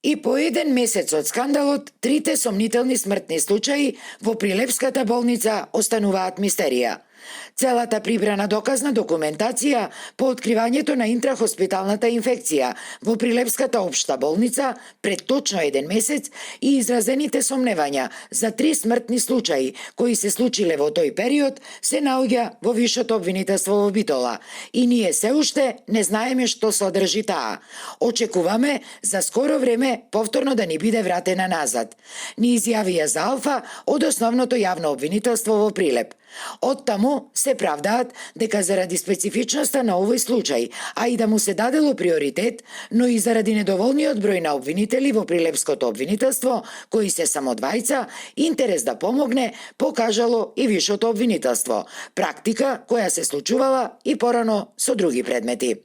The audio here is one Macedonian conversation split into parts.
И по еден месец од скандалот, трите сомнителни смртни случаи во Прилепската болница остануваат мистерија. Целата прибрана доказна документација по откривањето на интрахоспиталната инфекција во Прилепската општа болница пред точно еден месец и изразените сомневања за 3 смртни случаи кои се случиле во тој период се наоѓа во Вишото обвинителство во Битола и ние се уште не знаеме што содржи таа. Очекуваме за скоро време повторно да ни биде вратена назад, ни изјавија за Алфа од основното јавно обвинителство во Прилеп. Од таму се правдаат дека заради специфичноста на овој случај, а и да му се дадело приоритет, но и заради недоволниот број на обвинители во Прилепското обвинителство, кои се само двајца, интерес да помогне покажало и Вишото обвинителство, практика која се случувала и порано со други предмети.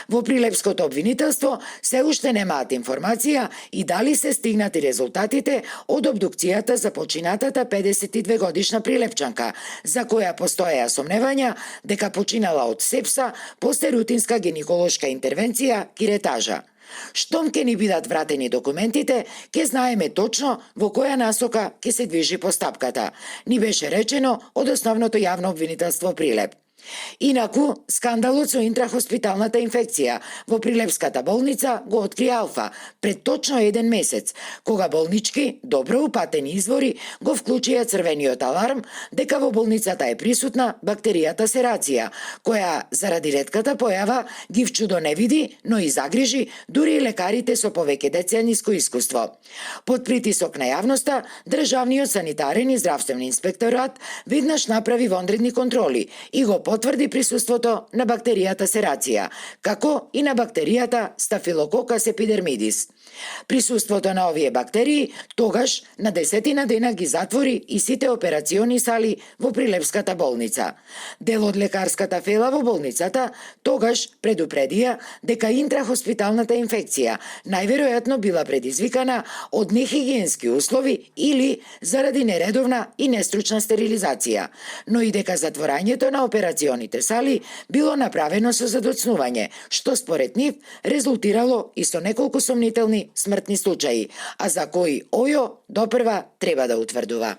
Во Прилепското обвинителство се уште немаат информација и дали се стигнати резултатите од обдукцијата за починатата 52 годишна прилепчанка, за која постоеа сомневања дека починала од сепса после рутинска гинеколошка интервенција киретажа. Штом ќе ни бидат вратени документите, ќе знаеме точно во која насока ќе се движи постапката, ни беше речено од основното јавно обвинителство Прилеп. Инаку, скандалот со интрахоспиталната инфекција во Прилепската болница го откри Алфа пред точно еден месец, кога болнички, добро упатени извори, го вклучија црвениот аларм дека во болницата е присутна бактеријата серација, која заради ретката појава ги вчудо не види, но и загрижи дури и лекарите со повеќе децениско искуство. Под притисок на јавноста, Државниот санитарен и здравствен инспекторат веднаш направи вонредни контроли и го потврди присуството на бактеријата серација, како и на бактеријата Staphylococcus epidermidis. Присуството на овие бактерии тогаш на 10 дена ги затвори и сите операциони сали во Прилепската болница. Дел од лекарската фела во болницата тогаш предупредија дека интрахоспиталната инфекција најверојатно била предизвикана од нехигиенски услови или заради нередовна и нестручна стерилизација, но и дека затворањето на операционите сали било направено со задоцнување, што според нив резултирало и со неколку сомнителни смртни случаи, а за кои ОЈО допрва треба да утврдува.